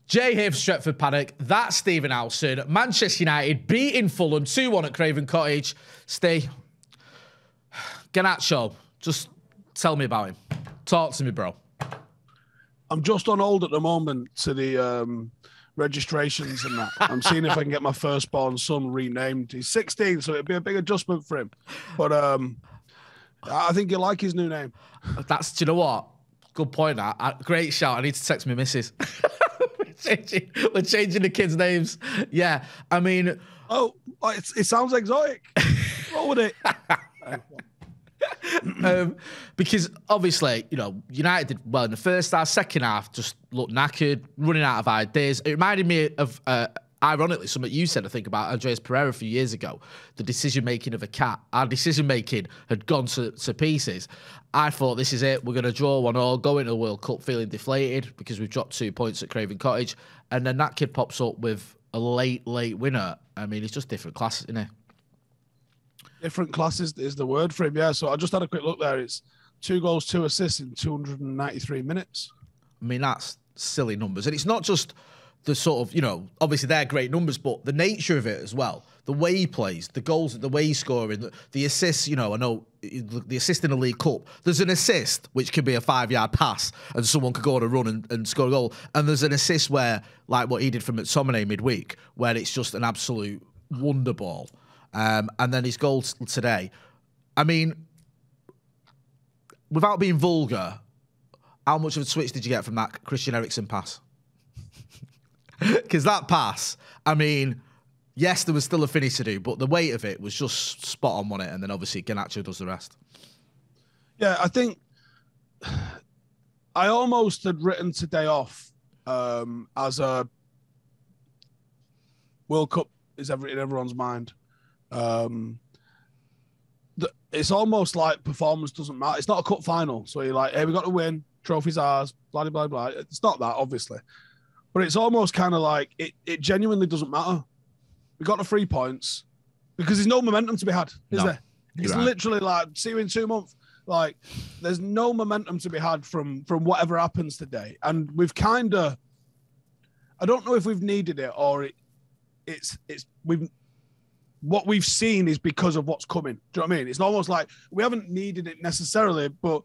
Jay here for Stretford, Paddock. That's Stephen Howson. Manchester United beating Fulham 2-1 at Craven Cottage. Steve, Garnacho, just tell me about him. Talk to me, bro. I'm just on hold at the moment to the registrations and that. I'm seeing if I can get my firstborn son renamed. He's 16, so it'd be a big adjustment for him. But I think you'll like his new name. Do you know what? Good point. Great shout. I need to text my missus. We're changing the kids' names. Yeah, I mean... Oh, it sounds exotic. What would it? Because obviously, you know, United did well in the first half. Second half just looked knackered, running out of ideas. It reminded me of, ironically, something you said, I think, about Andreas Pereira a few years ago. The decision-making of a cat. Our decision-making had gone to pieces. I thought, this is it. We're going to draw 1-1, go into the World Cup feeling deflated because we've dropped 2 points at Craven Cottage. And then that kid pops up with a late winner. I mean, it's just different classes, isn't it? Different classes is the word for him, yeah. So I just had a quick look there. It's 2 goals, 2 assists in 293 minutes. I mean, that's silly numbers. And it's not just the sort of, you know, obviously they're great numbers, but the nature of it as well. The way he plays, the goals, the way he's scoring, the assists, you know, I know the assist in the League Cup, there's an assist which can be a 5-yard pass and someone could go on a run and score a goal. And there's an assist where, like what he did from McTominay midweek, where it's just an absolute wonder ball. And then his goals today. I mean, without being vulgar, how much of a switch did you get from that Christian Eriksen pass? Because that pass, I mean, yes, there was still a finish to do, but the weight of it was just spot on, wasn't it? And then obviously Garnacho does the rest. Yeah, I think I almost had written today off as a World Cup is in everyone's mind. It's almost like performance doesn't matter. It's not a cup final. So you're like, hey, we got to win, trophy's ours, blah, blah, blah. It's not that, obviously. But it's almost kind of like it genuinely doesn't matter. We got the 3 points because there's no momentum to be had, is there? It's literally like, see you in 2 months. Like, there's no momentum to be had from whatever happens today. And we've kind of, I don't know if we've needed it or what we've seen is because of what's coming. Do you know what I mean? It's almost like we haven't needed it necessarily, but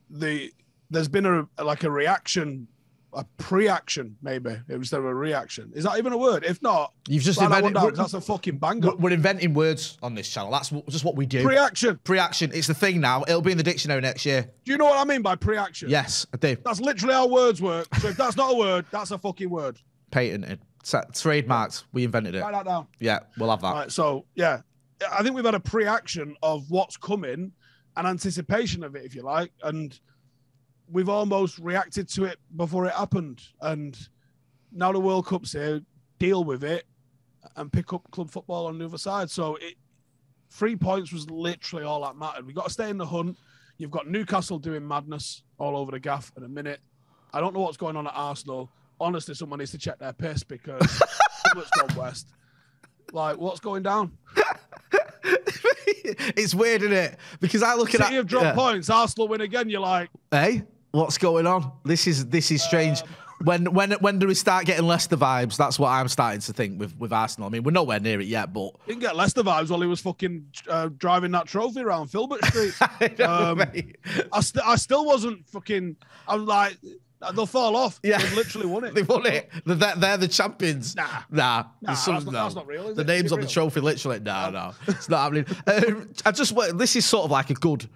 there's been a reaction, a pre-action maybe instead of a reaction. Is that even a word? If not, you've just invented. That's a fucking banger. We're inventing words on this channel. That's just what we do. Pre-action. Pre-action. It's the thing now. It'll be in the dictionary next year. Do you know what I mean by pre-action? Yes, I do. That's literally how words work. So if that's not a word, that's a fucking word. Patented. Trademarked. We invented it. Write that down. Yeah, we'll have that. Right, so, yeah, I think we've had a pre-action of what's coming, an anticipation of it, if you like, and we've almost reacted to it before it happened. And now the World Cup's here, deal with it and pick up club football on the other side. So 3 points was literally all that mattered. We've got to stay in the hunt. You've got Newcastle doing madness all over the gaff in a minute. I don't know what's going on at Arsenal. Honestly, someone needs to check their piss because it's gone west. Like, what's going down? It's weird, isn't it? Because I look at City have dropped points. Arsenal win again. You're like, hey, what's going on? This is strange. When do we start getting Leicester vibes? That's what I'm starting to think with Arsenal. I mean, we're nowhere near it yet, but didn't get Leicester vibes while he was fucking driving that trophy around Filbert Street. I still wasn't fucking. I'm like, they'll fall off. Yeah, they've literally won it. They've won it. They're the champions. Nah. That's not real. Is the name's on the trophy, literally. No, it's not happening. This is sort of like a good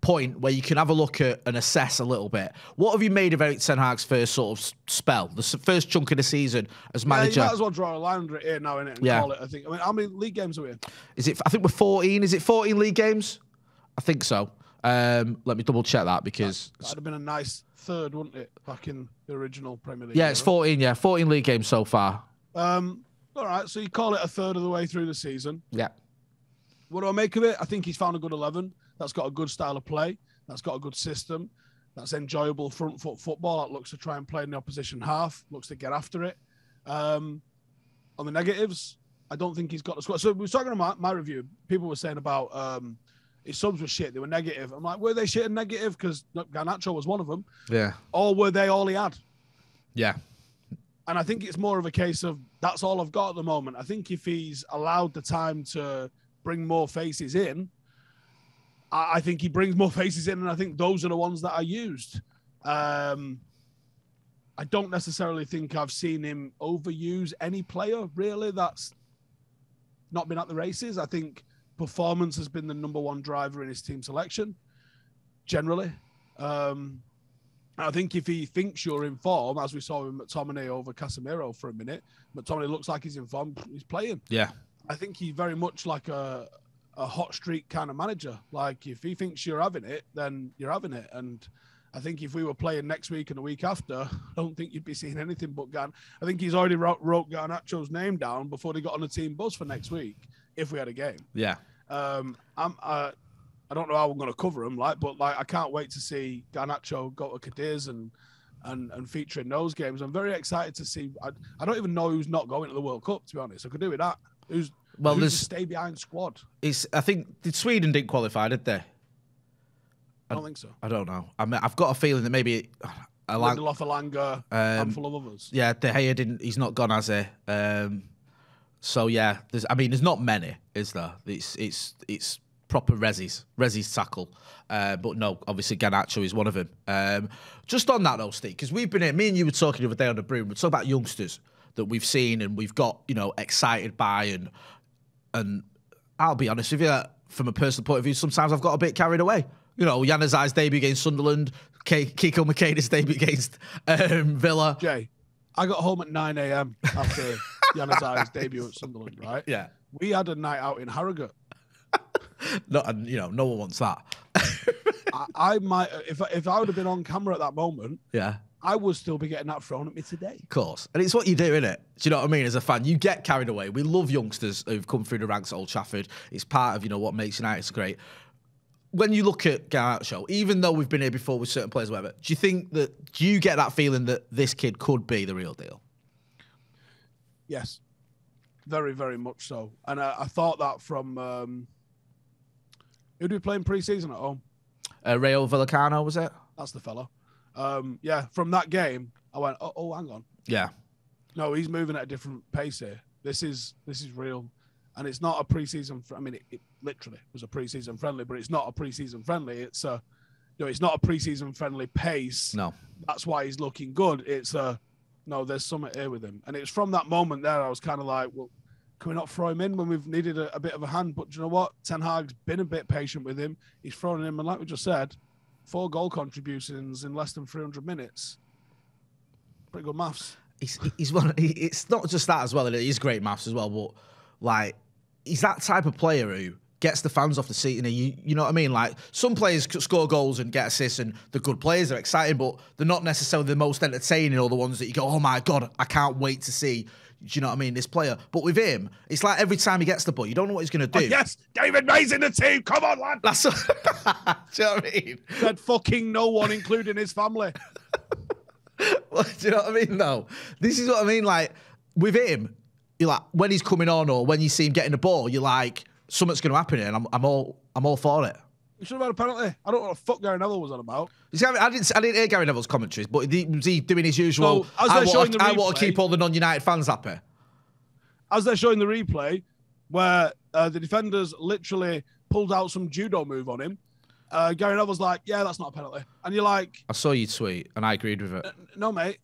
point where you can have a look at and assess a little bit. What have you made of Erik ten Hag's first sort of spell, the first chunk of the season as manager? You might as well draw a line under it here now, innit, and call it. I think. I mean, how many league games are we in? I think we're 14. Is it 14 league games? I think so. Let me double check that because that'd have been a nice third, wouldn't it? Back in the original Premier League. Yeah, it's 14. Yeah, 14 league games so far. All right, so you call it a third of the way through the season. Yeah. What do I make of it? I think he's found a good 11. That's got a good style of play. That's got a good system. That's enjoyable front foot football. That looks to try and play in the opposition half. Looks to get after it. On the negatives, I don't think he's got the squad. So we were talking about my review. People were saying about his subs were shit. They were negative. I'm like, were they shit and negative? Because Garnacho was one of them. Yeah. Or were they all he had? Yeah. And I think it's more of a case of that's all I've got at the moment. I think if he's allowed the time to bring more faces in, I think he brings more faces in, and I think those are the ones that are used. I don't necessarily think I've seen him overuse any player, really, that's not been at the races. I think performance has been the number one driver in his team selection, generally. I think if he thinks you're in form, as we saw with McTominay over Casemiro for a minute, McTominay looks like he's in form, he's playing. Yeah. I think he's very much like a hot streak kind of manager. Like, if he thinks you're having it, then you're having it. And I think if we were playing next week and the week after, I don't think you'd be seeing anything but I think he's already wrote Garnacho's name down before they got on the team bus for next week, if we had a game. Yeah. I don't know how we're going to cover him, but I can't wait to see Garnacho go to Cadiz and feature in those games. I'm very excited to see. I don't even know who's not going to the World Cup, to be honest. I could do with that. Who's the stay behind squad? I think Sweden didn't qualify, did they? I don't think so. I don't know. I mean, I've got a feeling that maybe Lindelof, Alanga, handful of others. Yeah, De Gea didn't. He's not gone, has he? So yeah, there's not many, is there? It's proper Rezzi's tackle. But no, obviously Garnacho is one of them. Just on that though, Steve, because we've been here, me and you were talking the other day on the Broom, we're talking about youngsters that we've seen and we've got, excited by, and I'll be honest with you, from a personal point of view, sometimes I've got a bit carried away. Januzaj's debut against Sunderland, Kiko Makeda's debut against Villa. Jay, I got home at 9 a.m. after Januzaj's debut at Sunderland, right? Yeah. We had a night out in Harrogate. No one wants that. I might, if I would have been on camera at that moment, yeah, I would still be getting that thrown at me today. Of course. And it's what you do, innit? Do you know what I mean? As a fan, you get carried away. We love youngsters who've come through the ranks at Old Trafford. It's part of, what makes United so great. When you look at Garnacho, even though we've been here before with certain players, whatever, do you get that feeling that this kid could be the real deal? Yes. Very, very much so. And I thought that from... who did we play in pre-season at home? Rayo Vallecano, was it? That's the fella. Yeah, from that game, I went, oh, hang on. Yeah. No, he's moving at a different pace here. This is real. And it's not a pre-season... it literally was a pre-season friendly, but it's not a pre-season friendly. It's it's not a pre-season friendly pace. No. That's why he's looking good. It's no, there's something here with him. And it's from that moment there, I was kind of like, well, can we not throw him in when we've needed a bit of a hand? But do you know what? Ten Hag's been a bit patient with him. He's thrown him, and like we just said, 4 goal contributions in less than 300 minutes. Pretty good maths. He's one. It's not just that as well. It is great maths as well. But he's that type of player who gets the fans off the seat. And you know what I mean? Like, some players score goals and get assists, and the good players are exciting, but they're not necessarily the most entertaining or the ones that you go, oh my God, I can't wait to see. Do you know what I mean? This player. But with him, it's like every time he gets the ball, you don't know what he's going to do. Oh, yes, David May's in the team. Come on, lad. That's do you know what I mean? Said fucking no one, including his family. Well, do you know what I mean, though? This is what I mean. Like, with him, you're like, when he's coming on or when you see him getting the ball, you're like, something's going to happen here, and I'm all for it. You should have had a penalty. I don't know what the fuck Gary Neville was on about. See, I didn't hear Gary Neville's commentaries, but was he doing his usual, so, I want to keep all the non-United fans happy? As they're showing the replay, where the defenders literally pulled out some judo move on him, Gary Neville's like, yeah, that's not a penalty. And you're like... I saw you tweet, and I agreed with it. No, mate.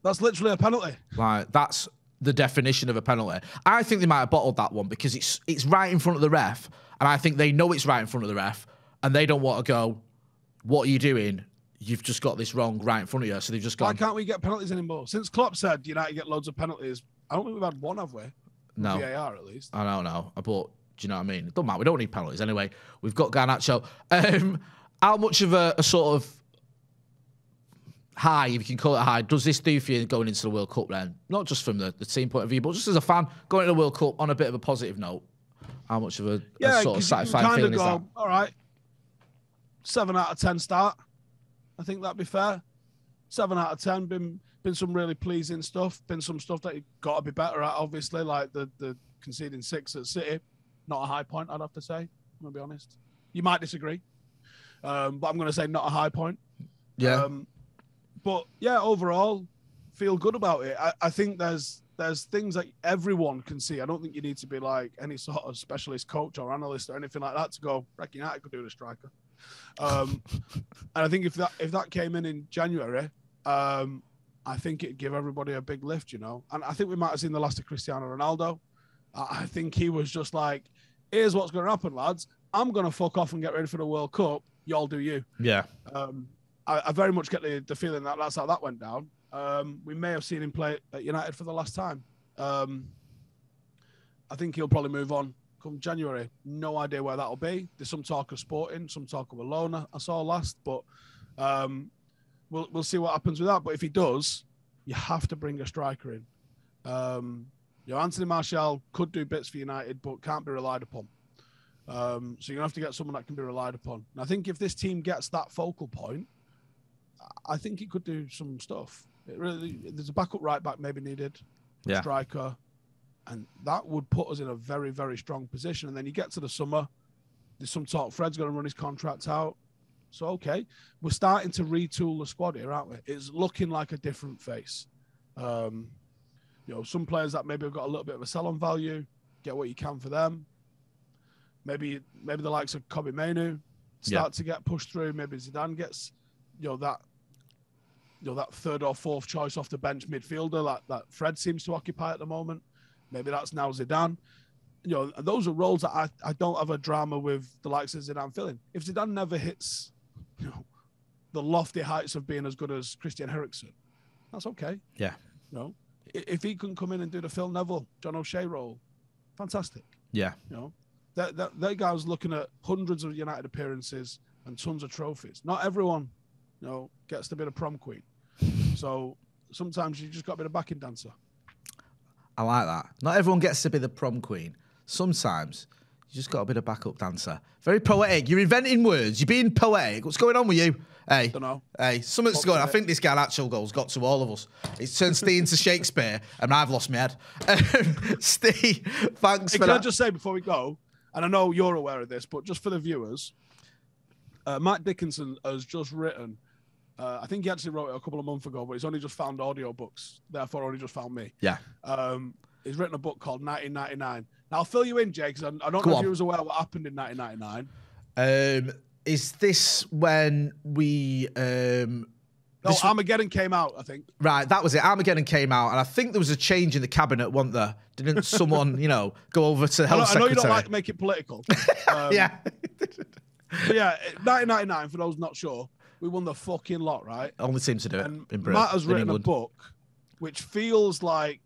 That's literally a penalty. Like, that's the definition of a penalty. I think they might have bottled that one because it's right in front of the ref, and I think they know it's right in front of the ref, and they don't want to go, what are you doing? You've just got this wrong right in front of you. So they've just gone... Why can't we get penalties anymore? Since Klopp said United get loads of penalties, I don't think we've had one, have we? No. VAR, at least. I don't know. But do you know what I mean? It doesn't matter. We don't need penalties anyway. We've got Garnacho. How much of a sort of high, if you can call it a high, does this do for you going into the World Cup then? Not just from the team point of view, but just as a fan, going to the World Cup on a bit of a positive note. How much of a sort of satisfying feeling is that? All right, 7 out of 10 start. I think that'd be fair. 7 out of 10. Been some really pleasing stuff. Been some stuff that you got to be better at, obviously, like the conceding 6 at City. Not a high point, I'd have to say. I'm going to be honest. You might disagree, but I'm going to say not a high point. Yeah. But yeah, overall, feel good about it. I think there's things that everyone can see. I don't think you need to be like any sort of specialist coach or analyst or anything like that to go, Wrecking United could do the striker. And I think if that came in January, I think it'd give everybody a big lift, you know. And I think we might have seen the last of Cristiano Ronaldo. I think he was just like, here's what's going to happen, lads. I'm going to fuck off and get ready for the World Cup. Y'all do you. Yeah. I very much get the feeling that that's how that went down. We may have seen him play at United for the last time. I think he'll probably move on come January. No idea where that'll be. There's some talk of Sporting, some talk of Alona I saw last, but we'll see what happens with that. But if he does, you have to bring a striker in. Anthony Martial could do bits for United, but can't be relied upon. So you're going to have to get someone that can be relied upon. And I think if this team gets that focal point, I think it could do some stuff. There's a backup right back maybe needed, a striker, and that would put us in a very, very strong position. And then you get to the summer, there's some talk Fred's going to run his contract out. So, okay, we're starting to retool the squad here, aren't we? It's looking like a different face. Some players that maybe have got a little bit of a sell-on value, get what you can for them. Maybe the likes of Kobe Mainu start to get pushed through. Maybe Zidane gets, that third or fourth choice off the bench midfielder that Fred seems to occupy at the moment. Maybe that's now Zidane. Those are roles that I don't have a drama with the likes of Zidane filling. If Zidane never hits, the lofty heights of being as good as Christian Eriksen, that's okay. Yeah. If he can come in and do the Phil Neville, John O'Shea role, fantastic. Yeah. That guy's looking at hundreds of United appearances and tons of trophies. Not everyone, gets to be the prom queen. So sometimes you just got to be the backing dancer. I like that. Not everyone gets to be the prom queen. Sometimes you just got to be the backup dancer. Very poetic. You're inventing words. You're being poetic. What's going on with you? Hey, don't know. Hey, something's going on. I think this Garnacho goal's got to all of us. It's turned Steve into Shakespeare, and I've lost my head. Steve, thanks for that. Can I just say before we go, and I know you're aware of this, but just for the viewers, Matt Dickinson has just written, I think he actually wrote it a couple of months ago, but he's only just found audiobooks, therefore only just found me. Yeah. He's written a book called 1999. Now, I'll fill you in, Jay, because I don't know if you was aware what happened in 1999. Is this when we... Armageddon came out, I think. Right, that was it. Armageddon came out, and I think there was a change in the cabinet, wasn't there? Didn't someone, go over to Health Secretary? I know you don't like to make it political. Yeah. But yeah, 1999, for those not sure, we won the fucking lot, right? Only team to do it in Britain. Matt has written a book which feels like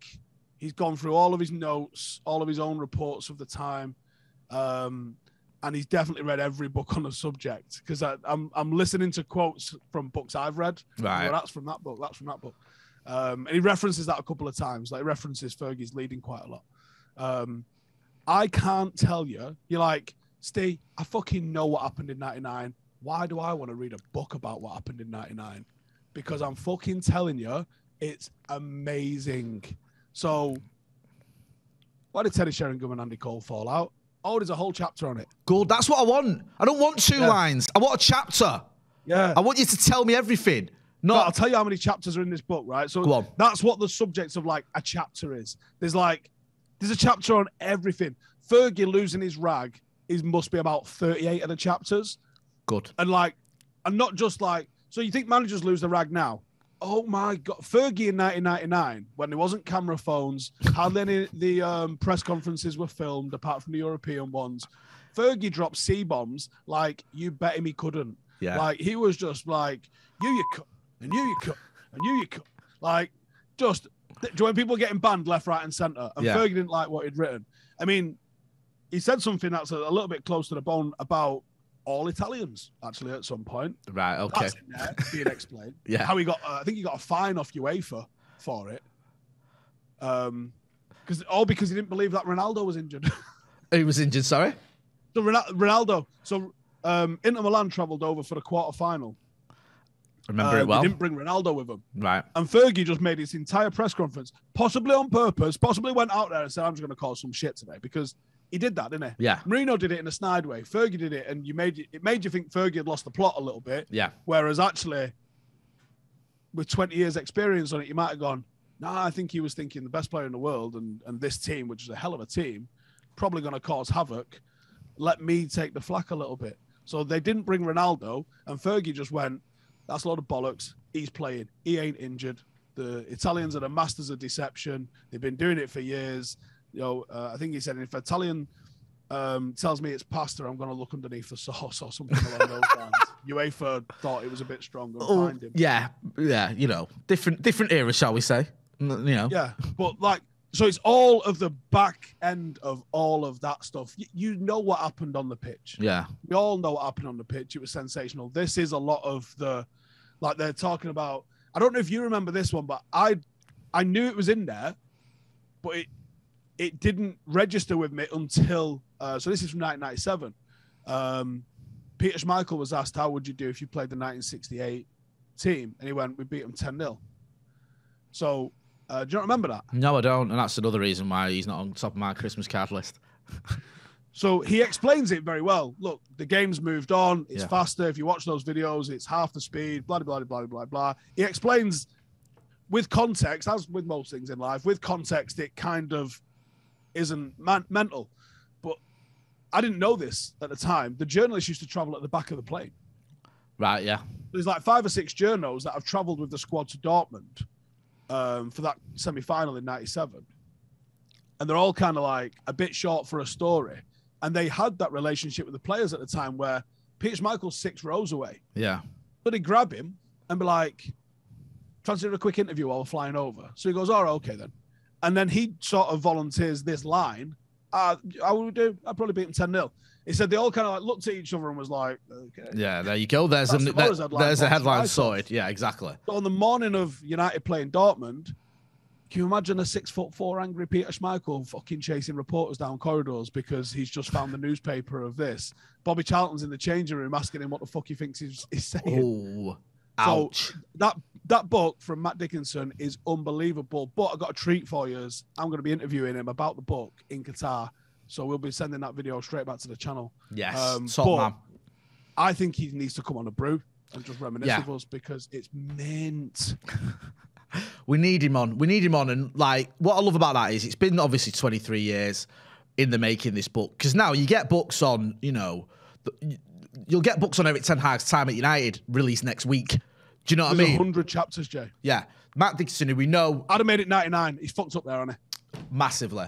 he's gone through all of his notes, all of his own reports of the time, and he's definitely read every book on the subject, because I'm listening to quotes from books I've read. Right. Well, that's from that book. That's from that book. And he references that a couple of times. Like, he references Fergie's leading quite a lot. I can't tell you. You're like, Steve, I fucking know what happened in 99. Why do I want to read a book about what happened in 99? Because I'm fucking telling you, it's amazing. So, why did Teddy Sheringham and Andy Cole fall out? Oh, there's a whole chapter on it. Good. That's what I want. I don't want two lines. I want a chapter. Yeah. I want you to tell me everything. No, I'll tell you how many chapters are in this book, right? So go on. That's what the subject of like a chapter is. There's a chapter on everything. Fergie losing his rag must be about 38 of the chapters. Good. And not just so you think managers lose the rag now? Oh my God. Fergie in 1999, when there wasn't camera phones, hardly any of the press conferences were filmed apart from the European ones. Fergie dropped C-bombs like you bet him he couldn't. Yeah. Like, he was just like, you cut, and you cut, and you cut. Like, just, when people were getting banned left, right, and centre, and Fergie didn't like what he'd written. I mean, he said something that's a little bit close to the bone about all Italians, actually, at some point. Right, okay. That's in there, being explained. Yeah. How he got, I think he got a fine off UEFA for it. Because he didn't believe that Ronaldo was injured. He was injured, sorry? So Ronaldo. So Inter Milan travelled over for the quarter-final. Remember it well. They didn't bring Ronaldo with them. Right. And Fergie just made his entire press conference, possibly on purpose, possibly went out there and said, I'm just going to cause some shit today, because he did that, didn't he? Yeah. Mourinho did it in a snide way. Fergie did it, and it made you think Fergie had lost the plot a little bit. Yeah. Whereas actually, with 20 years experience on it, you might have gone, nah, I think he was thinking the best player in the world and this team, which is a hell of a team, probably going to cause havoc. Let me take the flak a little bit. So they didn't bring Ronaldo, and Fergie just went, that's a lot of bollocks. He's playing. He ain't injured. The Italians are the masters of deception. They've been doing it for years. I think he said, if Italian tells me it's pasta, I'm going to look underneath the sauce or something along those lines. UEFA thought it was a bit stronger and fined him. Yeah, different era, shall we say? Yeah, but like, so it's all of the back end of all of that stuff. You know what happened on the pitch. Yeah, we all know what happened on the pitch. It was sensational. This is a lot of the, like they're talking about. I don't know if you remember this one, but I knew it was in there, but it didn't register with me until. So this is from 1997. Peter Schmeichel was asked, how would you do if you played the 1968 team? And he went, we beat them 10-0. So, do you not remember that? No, I don't. And that's another reason why he's not on top of my Christmas card list. So he explains it very well. Look, the game's moved on. It's faster. If you watch those videos, it's half the speed, blah, blah, blah, blah, blah, blah. He explains with context, as with most things in life, with context, it kind of isn't mental. But I didn't know this at the time. The journalists used to travel at the back of the plane. Right, yeah. There's like 5 or 6 journos that have traveled with the squad to Dortmund for that semi-final in 97. And they're all kind of like a bit short for a story. And they had that relationship with the players at the time where Peter Schmeichel's 6 rows away. Yeah. So they grab him and be like, fancy a quick interview while we're flying over. So he goes, all right, okay then. And then he sort of volunteers this line. I would do. I'd probably beat him 10-0. He said they all kind of like looked at each other and was like, okay. Yeah, there you go. There's a headline sorted. Yeah, exactly. So on the morning of United playing Dortmund, can you imagine a 6'4" angry Peter Schmeichel fucking chasing reporters down corridors because he's just found the newspaper of this? Bobby Charlton's in the changing room asking him what the fuck he thinks he's saying. Oh, ouch. So that book from Matt Dickinson is unbelievable. But I got a treat for you. I'm going to be interviewing him about the book in Qatar. So we'll be sending that video straight back to the channel. Yes, top man. I think he needs to come on a brew and just reminisce with us because it's mint. We need him on. And like, what I love about that is it's been obviously 23 years in the making, this book. Because now you get books on, you'll get books on Eric Ten Hag's time at United released next week. Do you know what I mean? 100 chapters, Jay. Yeah. Matt Dickinson, who we know. I'd have made it 99. He's fucked up there, hasn't he? Massively.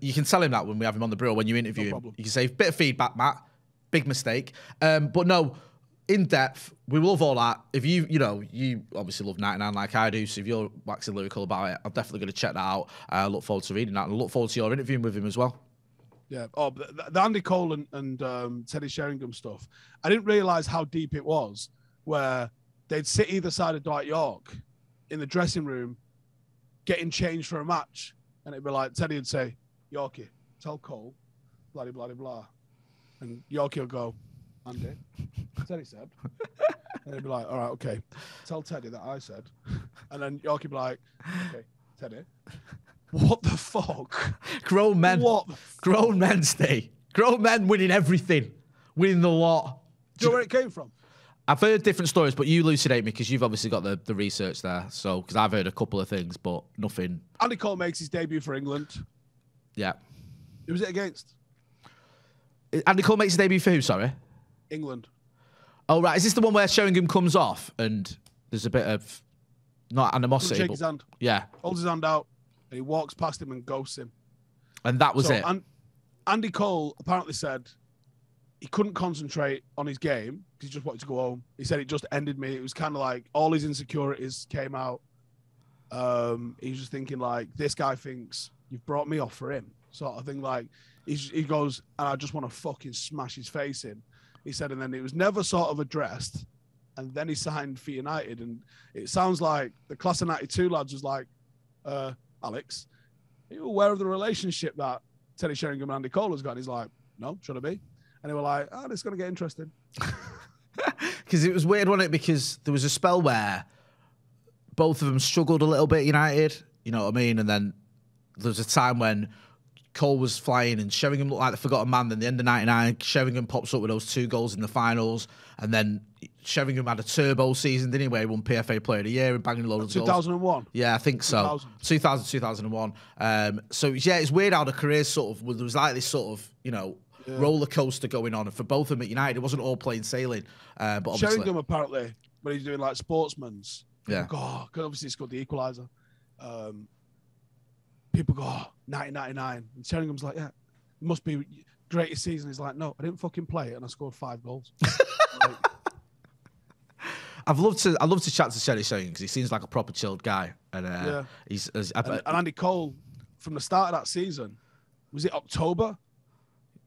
You can tell him that when we have him on the brew, when you interview him. You can say, bit of feedback, Matt. Big mistake. But no, in depth, we love all that. If you obviously love 99 like I do, so if you're waxing lyrical about it, I'm definitely going to check that out. I look forward to reading that and I look forward to your interviewing with him as well. Yeah. Oh, the Andy Cole and Teddy Sheringham stuff, I didn't realise how deep it was, where they'd sit either side of Dwight York in the dressing room getting changed for a match. And it'd be like, Teddy would say, Yorkie, tell Cole, blah, blah, blah, blah. And Yorkie will go, Andy, Teddy said. And he'd be like, all right, okay. Tell Teddy that I said. And then Yorkie would be like, okay, Teddy. What the fuck? Grown men. Grown men, Steve. Grown men winning everything. Winning the lot. Do you know where it came from? I've heard different stories, but you elucidate me because you've obviously got the research there. So, because I've heard a couple of things, but nothing. Andy Cole makes his debut for England. Yeah. Who was it against? Andy Cole makes his debut for who, sorry? England. Oh, right. Is this the one where Sheringham comes off and there's a bit of, not animosity, shake his hand. Yeah. Holds his hand out and he walks past him and ghosts him. And that was it. Andy Cole apparently said he couldn't concentrate on his game because he just wanted to go home. He said it just ended me. It was kind of like all his insecurities came out. He was just thinking like, this guy thinks you've brought me off for him, sort of thing. Like he goes, and I just want to fucking smash his face in. He said, and then it was never sort of addressed. And then he signed for United. And it sounds like the class of 92 lads was like, Alex, are you aware of the relationship that Teddy Sheringham and Andy Cole has got? And he's like, no, should I be? And they were like, oh, this is going to get interesting. Because it was weird, wasn't it? Because there was a spell where both of them struggled a little bit, United. You know what I mean? And then there was a time when Cole was flying and Sheringham looked like the forgotten man. Then the end of 99, Sheringham pops up with those 2 goals in the finals. And then Sheringham had a turbo season, didn't he, where he won PFA Player of the Year and banging loads of goals. 2001? Yeah, I think so. 2001. So, yeah, it's weird how the careers sort of, there was like this sort of, roller coaster going on. And for both of them at United, it wasn't all plain sailing. But obviously, Sheringham, apparently, when he's doing like sportsman's, yeah, because obviously he scored the equaliser. People go, 1999. And Sheringham's like, yeah, it must be greatest season. He's like, no, I didn't fucking play it and I scored 5 goals. Like, I'd love to chat to Sheringham because he seems like a proper chilled guy. And and Andy Cole, from the start of that season, was it October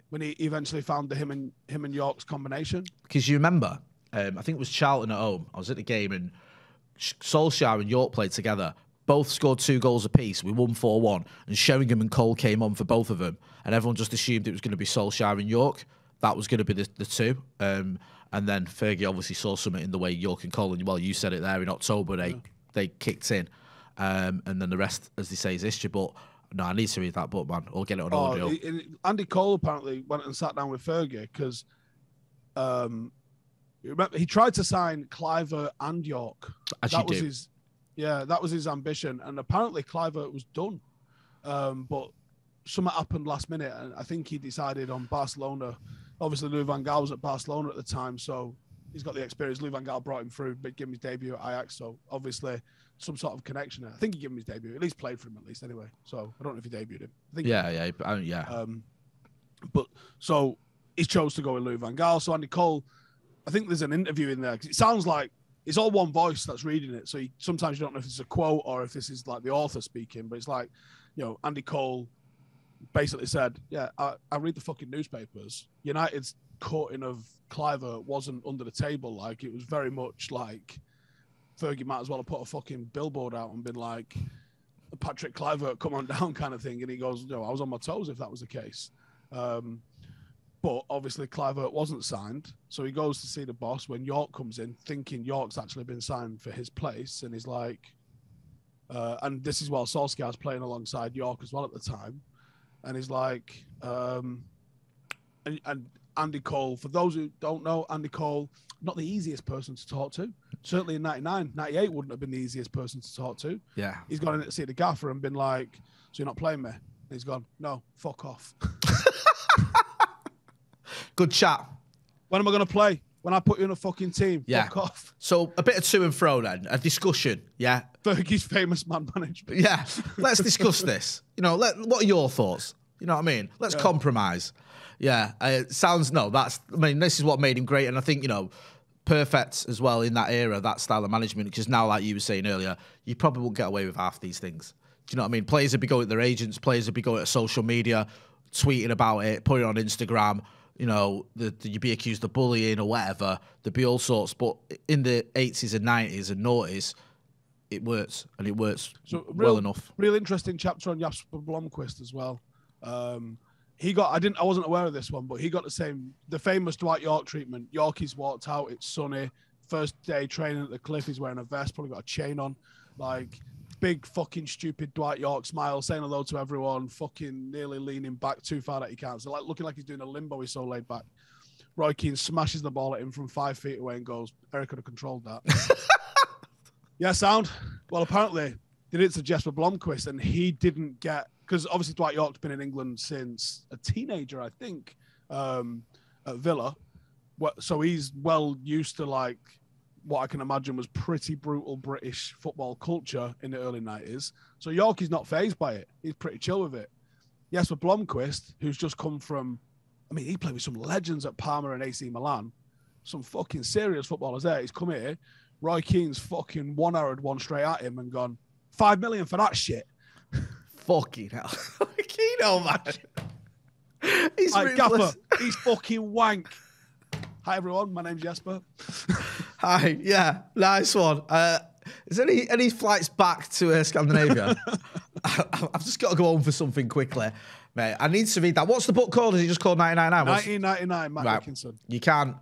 when he eventually found him and York's combination? Because you remember, I think it was Charlton at home. I was at the game and Solskjaer and York played together. Both scored 2 goals apiece. We won 4-1. And Sheringham and Cole came on for both of them. And everyone just assumed it was going to be Solskjaer and York. That was going to be the 2. And then Fergie obviously saw something in the way York and Cole, and well, you said it there, in October they kicked in. And then the rest, as they say, is history. But no, I need to read that book, man. I'll get it on audio. Andy Cole apparently went and sat down with Fergie because remember, he tried to sign Cliver and York. That was his ambition, and apparently Clivert was done. But something happened last minute, and I think he decided on Barcelona. Obviously, Louis van Gaal was at Barcelona at the time, so he's got the experience. Louis van Gaal brought him through, but gave him his debut at Ajax, so obviously some sort of connection there. I think he gave him his debut, at least played for him at least anyway. So I don't know if he debuted him. I think yeah. But so he chose to go with Louis van Gaal. So Andy Cole, I think there's an interview in there because it sounds like it's all one voice that's reading it. So sometimes you don't know if it's a quote or if this is like the author speaking, but it's like, Andy Cole basically said, yeah, I read the fucking newspapers. United's courting of Cliver wasn't under the table. Like, it was very much like Fergie might as well have put a fucking billboard out and been like, Patrick Cliver, come on down kind of thing. And he goes, I was on my toes if that was the case. But obviously Clivert wasn't signed. So he goes to see the boss when York comes in, thinking York's actually been signed for his place. And he's like, and this is while Solskjaer's playing alongside York as well at the time. And he's like, and Andy Cole, for those who don't know, Andy Cole, not the easiest person to talk to. Certainly in 99, 98 wouldn't have been the easiest person to talk to. Yeah. He's gone in to see the gaffer and been like, so you're not playing me? And he's gone, no, fuck off. Good chat. When am I going to play? When I put you in a fucking team. Yeah. Fuck off. So a bit of to and fro then, a discussion. Yeah. Fergie's famous man management. Yeah. Let's discuss this. What are your thoughts? You know what I mean? Let's compromise. Yeah. This is what made him great. And I think, perfect as well in that era, that style of management. Because now, like you were saying earlier, you probably won't get away with half these things. Do you know what I mean? Players would be going to their agents. Players would be going to social media, tweeting about it, putting it on Instagram. You'd be accused of bullying or whatever. There'd be all sorts. But in the 80s and 90s and noughties, it works. And it works well enough. Real interesting chapter on Jasper Blomqvist as well. I wasn't aware of this one, but he got the famous Dwight York treatment. Yorkie's walked out, it's sunny. First day training at the Cliff, he's wearing a vest, probably got a chain on. Like, big fucking stupid Dwight York smile, saying hello to everyone, fucking nearly leaning back too far that he can't. So like looking like he's doing a limbo, he's so laid back. Roy Keane smashes the ball at him from 5 feet away and goes, Eric could have controlled that. Yeah, sound. Well, apparently they did it to Jesper Blomqvist and he didn't get, because obviously Dwight York's been in England since a teenager, I think, at Villa. So he's well used to like what I can imagine was pretty brutal British football culture in the early 90s. So Yorkie's not fazed by it. He's pretty chill with it. Yes, but Blomqvist, who's just come from, he played with some legends at Parma and AC Milan, some fucking serious footballers there. He's come here. Roy Keane's fucking one-arrowed one straight at him and gone, 5 million for that shit. Fucking hell. Keno, man. He's like, Gaffer, he's fucking wank. Hi, everyone. My name's Jesper. Hi. Yeah, nice one. Is there any flights back to Scandinavia? I've just got to go home for something quickly. Mate, I need to read that. What's the book called? Is it just called 1999? 1999, Matt Dickinson. You can't.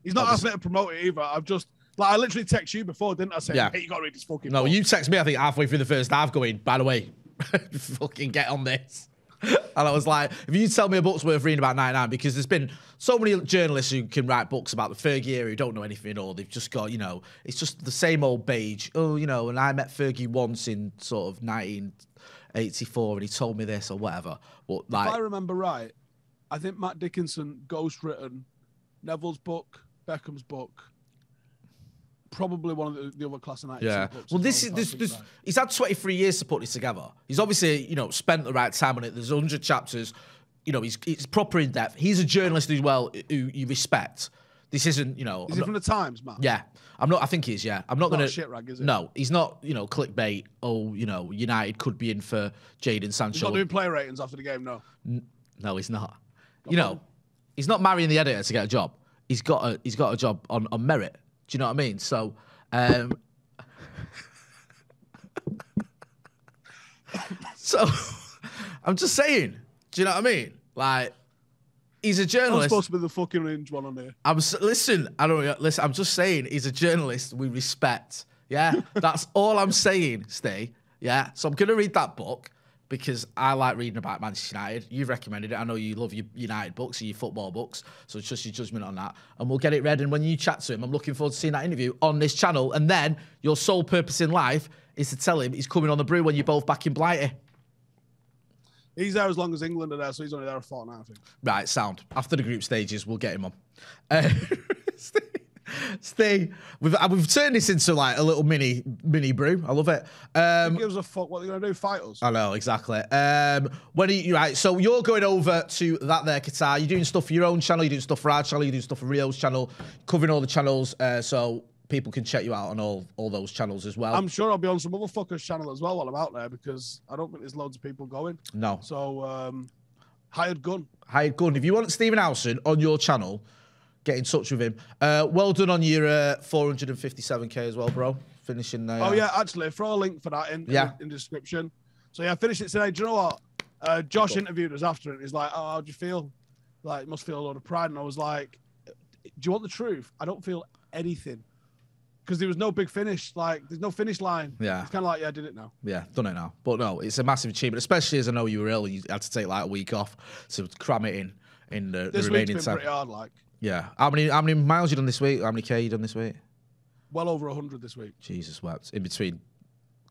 He's not asked me to promote it either. I literally texted you before, didn't I? Say, hey, you got to read this fucking book. You text me, I think, halfway through the first half going, by the way, fucking get on this. And I was like, if you tell me a book's worth reading about 99, because there's been so many journalists who can write books about the Fergie era who don't know anything, or they've just got, it's just the same old beige. Oh, and I met Fergie once in sort of 1984 and he told me this or whatever. But like, if I remember right, I think Matt Dickinson ghostwritten Neville's book, Beckham's book, probably one of the other class of 96 books. Well, this he's had 23 years to put this together. He's obviously, spent the right time on it. There's 100 chapters. He's proper in depth. He's a journalist as well who you respect. This isn't, Is he from the Times, Matt? Yeah. I think he is, yeah. I'm not going to... shit rag, is it? No, he's not, clickbait. Oh, United could be in for Jadon Sancho. He's not doing play ratings after the game, no. No, he's not. He's not marrying the editor to get a job. He's got a job on merit. Do you know what I mean? So, I'm just saying. Do you know what I mean? Like, he's a journalist. I'm supposed to be the fucking orange one on here. Listen. I'm just saying he's a journalist we respect. Yeah, that's all I'm saying, Steve. Yeah, so I'm gonna read that book because I like reading about Manchester United. You've recommended it. I know you love your United books and your football books, so it's just your judgment on that. And we'll get it read. And when you chat to him, I'm looking forward to seeing that interview on this channel. And then your sole purpose in life is to tell him he's coming on the brew when you're both back in Blighty. He's there as long as England are there, so he's only there a fortnight, I think. Right, sound. After the group stages, we'll get him on. Steve, we've turned this into like a little mini brew. I love it. Who gives a fuck what they're going to do? Fight us? I know, exactly. Right, so you're going over to that there, Qatar. You're doing stuff for your own channel. You're doing stuff for our channel. You're doing stuff for Rio's channel. Covering all the channels, so people can check you out on all those channels as well. I'm sure I'll be on some other fucker's channel as well while I'm out there because I don't think there's loads of people going. No. So, Hired Gun. Hired Gun. If you want Stephen Howson on your channel, get in touch with him. Well done on your 457k as well, bro. Finishing there. Oh, yeah, actually, throw a link for that in the description. So, yeah, I finished it today. Do you know what? Josh interviewed us after it. He's like, oh, how do you feel? Like, it must feel a lot of pride. And I was like, do you want the truth? I don't feel anything. Because there was no big finish. Like, there's no finish line. Yeah. It's kind of like, yeah, I did it now. Yeah, done it now. But no, it's a massive achievement, especially as I know you were ill. You had to take like a week off to cram it in the this remaining week's been pretty hard, like. Yeah. How many miles you done this week? How many K you done this week? Well over 100 this week. Jesus wept. In between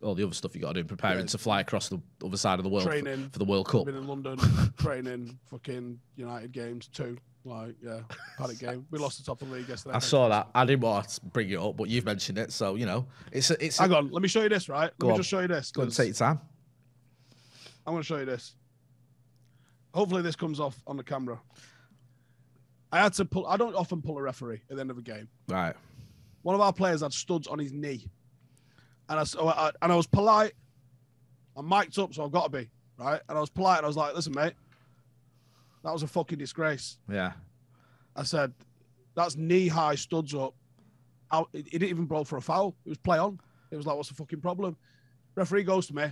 all the other stuff you got to do, preparing to fly across the other side of the world for the World Cup. Been in London, training, fucking United games too. Like, yeah, Paddock game. We lost the top of the league yesterday. I saw that. I didn't want to bring it up, but you've mentioned it, so it's. Hang on, let me show you this. Right, let me just show you this. Go and take your time. I'm going to show you this. Hopefully, this comes off on the camera. I had to pull. I don't often pull a referee at the end of a game. Right. One of our players had studs on his knee, and I was polite. I'm mic'd up, so I've got to be right. And I was polite. And I was like, "Listen, mate, that was a fucking disgrace." Yeah. I said, "That's knee-high studs up. It didn't even blow for a foul. It was play on. It was like, what's the fucking problem?" Referee goes to me.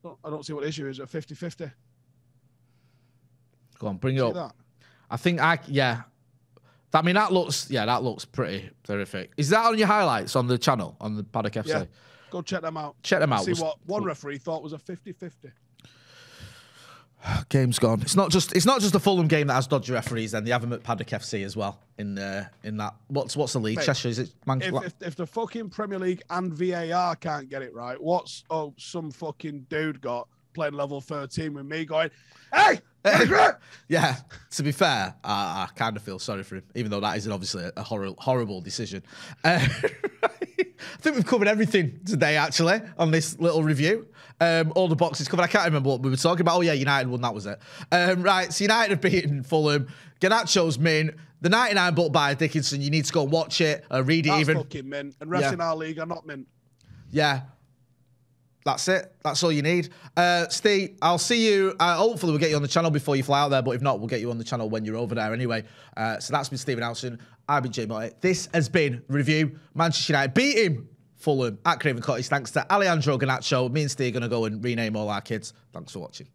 I don't see what the issue is at 50-50. Go on, bring it up. That? I think I mean, that looks pretty terrific. Is that on your highlights on the channel, on the Paddock FC? Yeah. Go check them out. Check them out. See what one referee thought was a 50-50. Game's gone. It's not just the Fulham game that has dodgy referees. Then they have them at Paddock FC as well. In that, what's the league? Mate, Cheshire, is it? If the fucking Premier League and VAR can't get it right, what's some fucking dude got playing level 13 with me going, hey! Yeah, to be fair, I kind of feel sorry for him, even though that isn't obviously a horrible decision. I think we've covered everything today, actually, on this little review. All the boxes covered. I can't remember what we were talking about. Oh, yeah, United won. That was it. Right, so United have beaten Fulham. Garnacho's mint. The 99 book by Dickinson. You need to go and watch it, read it That's even. Fucking mint. And rest in our league are not mint. Yeah. That's it. That's all you need. Steve, I'll see you. Hopefully, we'll get you on the channel before you fly out there. But if not, we'll get you on the channel when you're over there anyway. So that's been Stephen Howson. I've been Jay Motti. This has been Review. Manchester United beating Fulham at Craven Cottage. Thanks to Alejandro Garnacho. Me and Steve are going to go and rename all our kids. Thanks for watching.